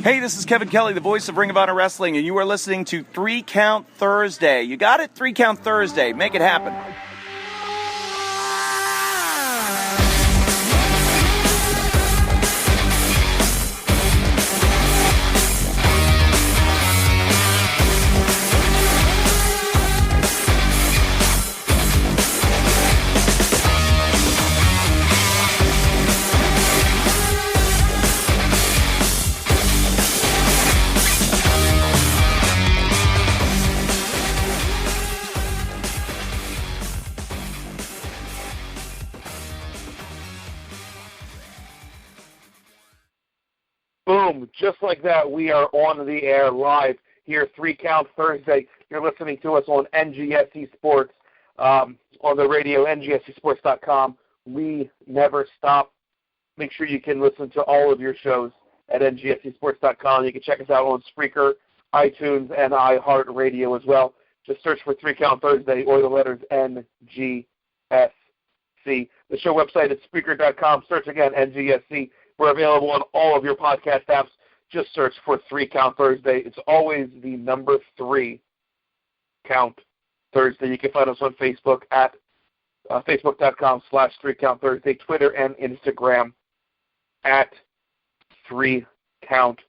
Hey, this is Kevin Kelly, the voice of Ring of Honor Wrestling, and you are listening to 3 Count Thursday. You got it? 3 Count Thursday. Make it happen. Boom, just like that, we are on the air live here, 3 Count Thursday. You're listening to us on NGSE Sports, on the radio, ngscsports.com. We never stop. Make sure you can listen to all of your shows at ngscsports.com. You can check us out on Spreaker, iTunes, and iHeartRadio as well. Just search for 3 Count Thursday or the letters NGSC. The show website is Spreaker.com. Search again, NGSC. We're available on all of your podcast apps. Just search for 3 Count Thursday. It's always the number 3 Count Thursday. You can find us on Facebook at facebook.com/3 Count Thursday, Twitter and Instagram at 3 Count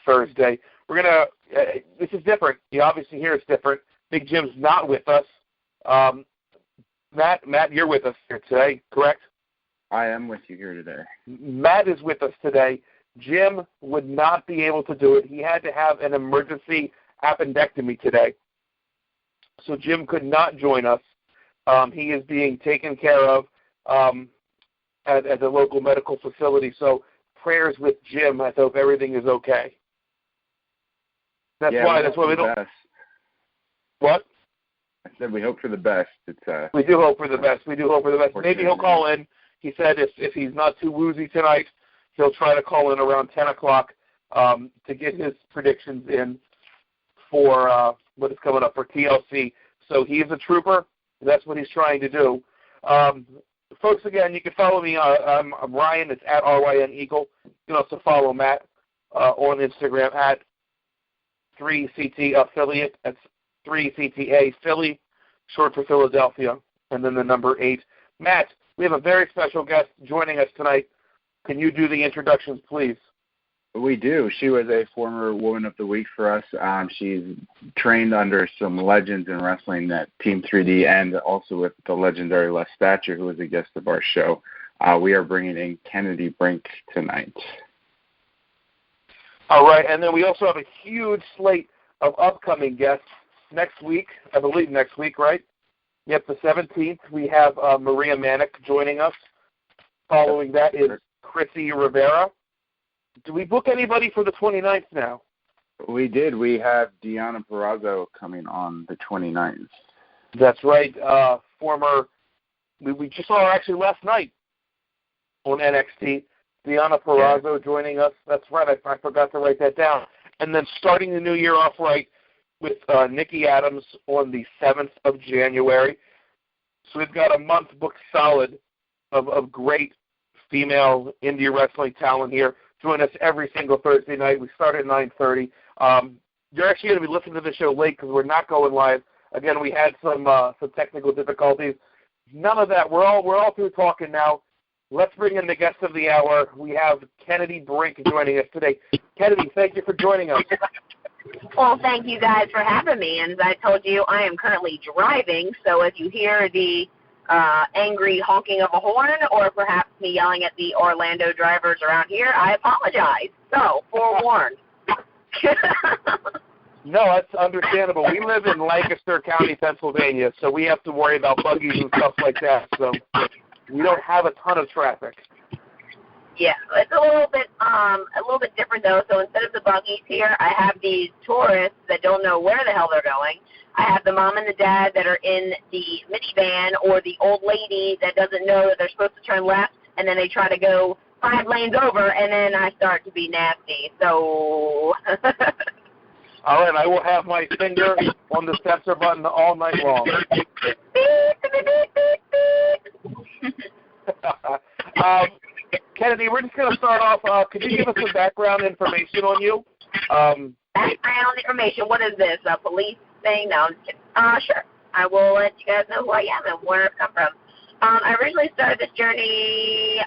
Thursday. We're going to, this is different. You obviously hear it's different. Big Jim's not with us. Matt, you're with us here today, correct? I am with you here today. Matt is with us today. Jim would not be able to do it. He had to have an emergency appendectomy today. So Jim could not join us. He is being taken care of at a local medical facility. So prayers with Jim. I hope everything is okay. That's why we don't. Best. What? I said we hope for the best. We do hope for the best. Maybe he'll call in. He said if he's not too woozy tonight, he'll try to call in around 10 o'clock to get his predictions in for what is coming up for TLC. So he is a trooper. That's what he's trying to do. Folks, again, you can follow me. I'm Ryan. It's at RYN Eagle. You can also follow Matt on Instagram at 3CT Affiliate. That's 3CTA Philly, short for Philadelphia, and then the number 8. Matt, we have a very special guest joining us tonight. Can you do the introductions, please? We do. She was a former Woman of the Week for us. She's trained under some legends in wrestling at Team 3D and also with the legendary Les Thatcher, who was a guest of our show. We are bringing in Kennadi Brink tonight. All right, and then we also have a huge slate of upcoming guests next week, I believe next week, right? Yep, the 17th, we have Maria Manick joining us. Following that is Chrissy Rivera. Do we book anybody for the 29th now? We did. We have Deonna Purrazzo coming on the 29th. That's right. We just saw her actually last night on NXT. Deonna Purrazzo joining us. That's right. I forgot to write that down. And then starting the new year off right with Nikki Adams on the 7th of January. So we've got a month booked solid of great female indie wrestling talent here. Join us every single Thursday night. We start at 9:30. You're actually going to be listening to the show late because we're not going live. Again, we had some technical difficulties. None of that. We're all through talking now. Let's bring in the guest of the hour. We have Kennadi Brink joining us today. Kennadi, thank you for joining us. Well, thank you guys for having me. And as I told you, I am currently driving, so if you hear the angry honking of a horn or perhaps me yelling at the Orlando drivers around here, I apologize. So, forewarned. No, that's understandable. We live in Lancaster County, Pennsylvania, so we have to worry about buggies and stuff like that. So we don't have a ton of traffic. Yeah, it's a little bit different though. So instead of the buggies here, I have these tourists that don't know where the hell they're going. I have the mom and the dad that are in the minivan, or the old lady that doesn't know that they're supposed to turn left, and then they try to go 5 lanes over, and then I start to be nasty. So. All right, I will have my finger on the censor button all night long. Kennadi, we're just going to start off. Could you give us some background information on you? Background information. What is this? A police thing? No, I'm just kidding. Sure. I will let you guys know who I am and where I've come from. I originally started this journey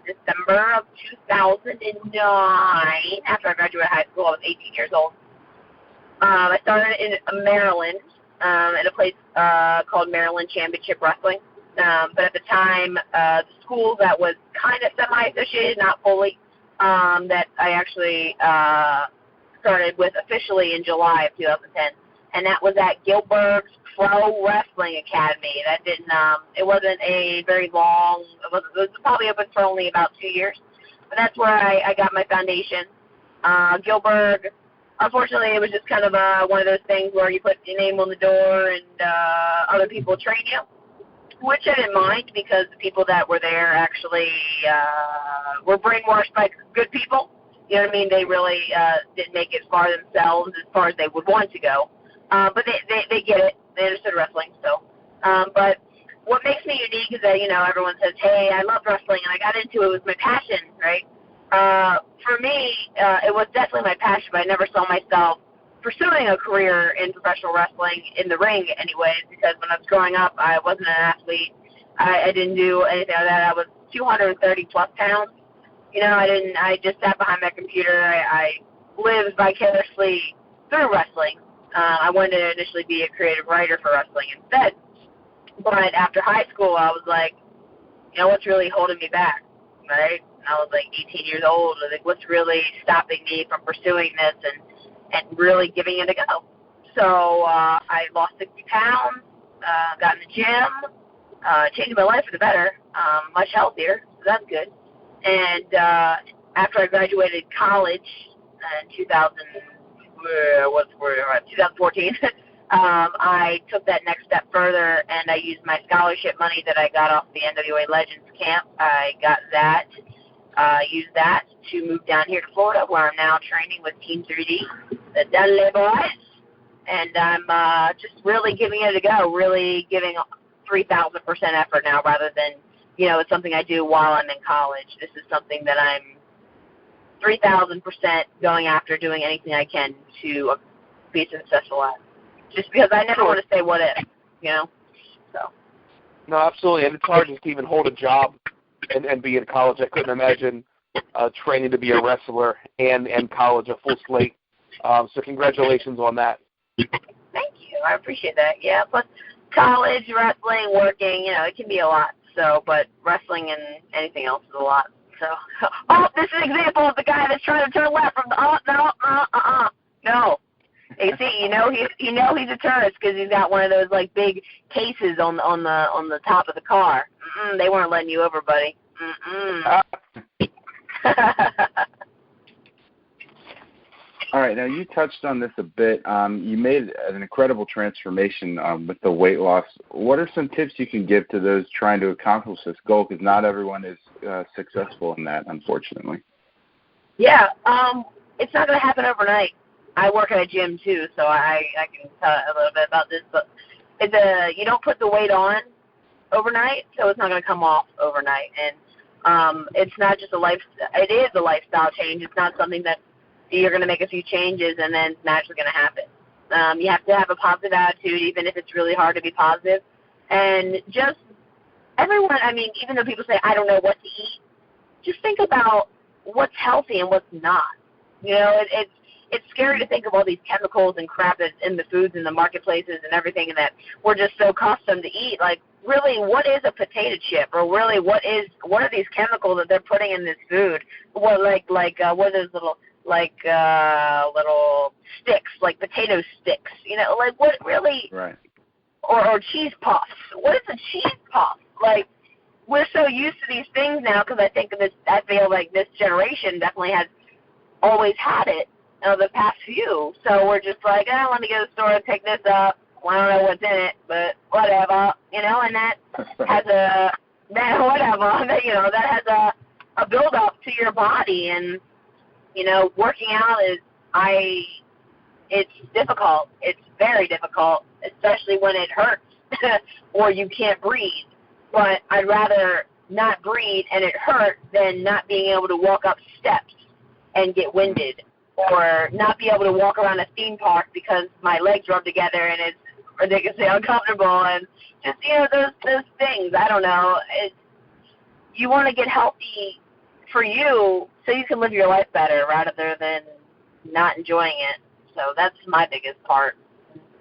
December of 2009. After I graduated high school, I was 18 years old. I started in Maryland at a place called Maryland Championship Wrestling. But at the time, the school that was kind of semi-associated, not fully, that I actually started with officially in July of 2010, and that was at Gilbert's Pro Wrestling Academy. That didn't, it wasn't a very long, it was probably open for only about 2 years, but that's where I got my foundation. Gilbert, unfortunately, it was just kind of one of those things where you put your name on the door and other people train you, which I didn't mind because the people that were there actually were brainwashed by good people. You know what I mean? They really didn't make it far themselves as far as they would want to go. But they get it. They understood wrestling. So, but what makes me unique is that, you know, everyone says, hey, I love wrestling, and I got into it with my passion, right? For me, it was definitely my passion, but I never saw myself pursuing a career in professional wrestling in the ring anyways, because when I was growing up, I wasn't an athlete. I didn't do anything like that. I was 230 plus pounds. You know, I just sat behind my computer. I lived vicariously through wrestling. I wanted to initially be a creative writer for wrestling instead. But after high school, I was like, you know, what's really holding me back, right? And I was like 18 years old. I was like, what's really stopping me from pursuing this and really giving it a go? So I lost 60 pounds, got in the gym, changed my life for the better, much healthier, so that's good. And after I graduated college in 2014, I took that next step further, and I used my scholarship money that I got off the NWA Legends camp. I got that, used that to move down here to Florida, where I'm now training with Team 3D, the Dudley Boys, and I'm just really giving it a go, really giving 3,000% effort now rather than, you know, it's something I do while I'm in college. This is something that I'm 3,000% going after, doing anything I can to be successful at. Just because I never want to say what if, you know. So. No, absolutely, and it's hard just to even hold a job and be in college. I couldn't imagine training to be a wrestler and college, a full slate. So congratulations on that. Thank you. I appreciate that. Yeah, plus college, wrestling, working, you know, it can be a lot. So, but wrestling and anything else is a lot. So, oh, this is an example of the guy that's trying to turn left from the, no. You see, you know he's a tourist because he's got one of those like big cases on the top of the car. They weren't letting you over, buddy. All right, now you touched on this a bit. You made an incredible transformation with the weight loss. What are some tips you can give to those trying to accomplish this goal? Because not everyone is successful in that, unfortunately. Yeah, it's not going to happen overnight. I work at a gym too, so I can tell a little bit about this. But you don't put the weight on overnight, so it's not going to come off overnight. And it's not just it is a lifestyle change. It's not something that you're going to make a few changes and then it's naturally going to happen. You have to have a positive attitude, even if it's really hard to be positive. And just everyone, I mean, even though people say, I don't know what to eat, just think about what's healthy and what's not. You know, it's scary to think of all these chemicals and crap that's in the foods in the marketplaces and everything, and that we're just so accustomed to eat. Like, really, what is a potato chip, or really, what are these chemicals that they're putting in this food? What what are those little sticks, like potato sticks? You know, like what really? Right. Or cheese puffs. What is a cheese puff? Like, we're so used to these things now because I feel like this generation definitely has always had it. The past few, so we're just like, let me go to the store and pick this up. Well, I don't know what's in it, but whatever, you know. And that has a build up to your body, and you know, working out it's difficult. It's very difficult, especially when it hurts or you can't breathe. But I'd rather not breathe and it hurt than not being able to walk up steps and get winded, or not be able to walk around a theme park because my legs rub together and it's ridiculously uncomfortable, and just, those things. I don't know. You want to get healthy for you so you can live your life better rather than not enjoying it. So that's my biggest part.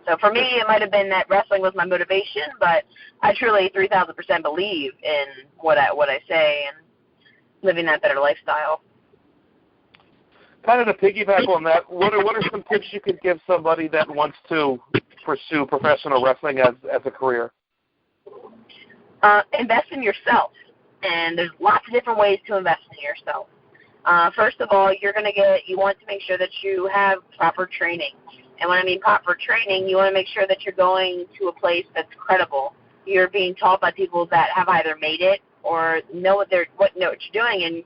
So for me, it might have been that wrestling was my motivation, but I truly 3,000% believe in what I say and living that better lifestyle. Kind of to piggyback on that, what are some tips you could give somebody that wants to pursue professional wrestling as a career? Invest in yourself, and there's lots of different ways to invest in yourself. First of all, you want to make sure that you have proper training. And when I mean proper training, you want to make sure that you're going to a place that's credible. You're being taught by people that have either made it or know what you're doing, and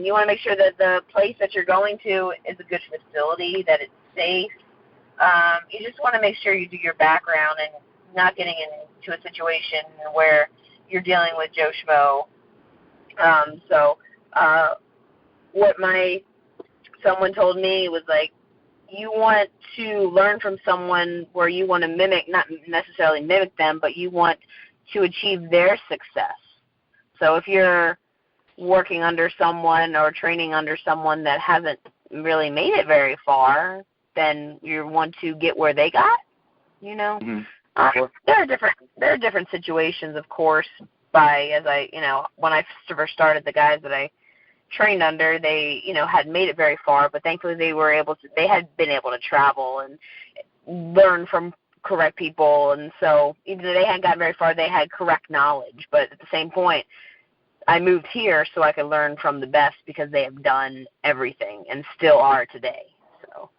you want to make sure that the place that you're going to is a good facility, that it's safe. You just want to make sure you do your background and not getting into a situation where you're dealing with Joe Schmo. What someone told me was like, you want to learn from someone where you want to mimic, not necessarily mimic them, but you want to achieve their success. So if you're working under someone or training under someone that hasn't really made it very far, then you want to get where they got, Mm-hmm. There are different situations, of course, when I first started, the guys that I trained under, they, hadn't made it very far, but thankfully they had been able to travel and learn from correct people, and so even though they hadn't gotten very far, they had correct knowledge. But at the same point, I moved here so I could learn from the best because they have done everything and still are today. So.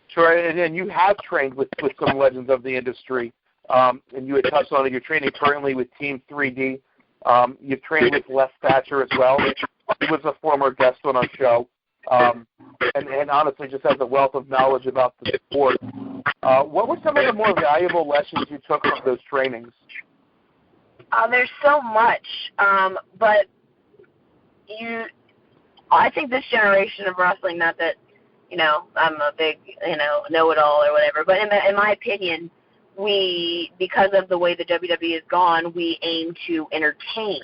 Sure, and you have trained with some legends of the industry, and you had touched on it. You're training currently with Team 3D. You've trained with Les Thatcher as well. He was a former guest on our show, and honestly just has a wealth of knowledge about the sport. What were some of the more valuable lessons you took from those trainings? There's so much, but I think this generation of wrestling, not that, I'm a big, know-it-all or whatever, but in my opinion, because of the way the WWE has gone, we aim to entertain.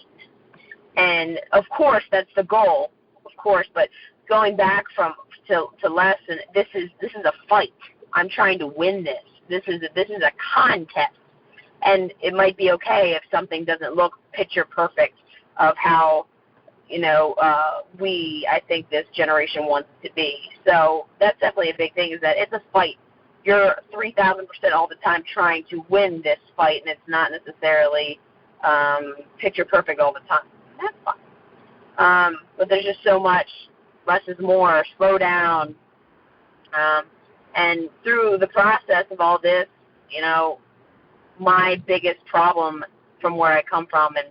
And, of course, that's the goal, of course, but going back to Les, and this is a fight. I'm trying to win this. This is a contest. And it might be okay if something doesn't look picture perfect of how, I think this generation wants it to be. So that's definitely a big thing, is that it's a fight. You're 3,000% all the time trying to win this fight, and it's not necessarily picture perfect all the time. That's fine. But there's just so much. Less is more. Slow down. And through the process of all this, my biggest problem from where I come from and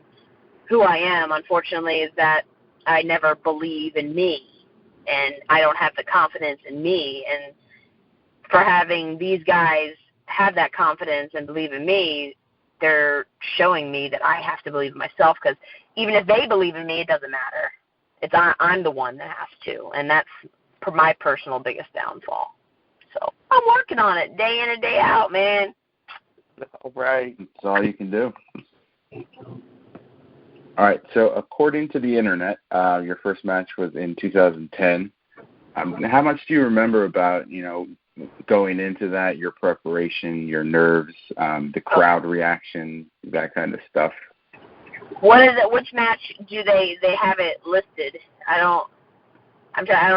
who I am, unfortunately, is that I never believe in me, and I don't have the confidence in me. And for having these guys have that confidence and believe in me, they're showing me that I have to believe in myself, because even if they believe in me, it doesn't matter. I'm the one that has to, and that's my personal biggest downfall. So I'm working on it day in and day out, man. All right. That's all you can do. All right. So according to the internet, your first match was in 2010. How much do you remember about, going into that, your preparation, your nerves, the crowd reaction, that kind of stuff? What is it? Which match do they have it listed? I don't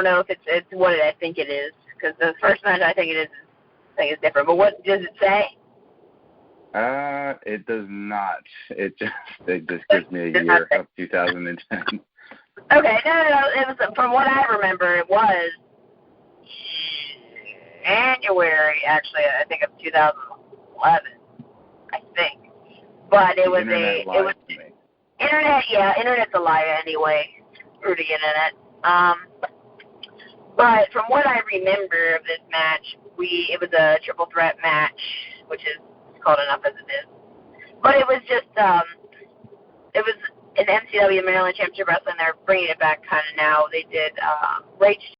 know if it's what I think it is, because the first match I think is different. But what does it say? It does not. It just gives me a year of 2010. Okay, no. It was, from what I remember, it was January, actually, I think, of 2011. I think, but it was internet. Yeah, internet's a lie anyway. Through the internet. But from what I remember of this match, it was a triple threat match, which is called enough as it is. But it was just it was an MCW Maryland Championship Wrestling. They're bringing it back kind of now. They did Rage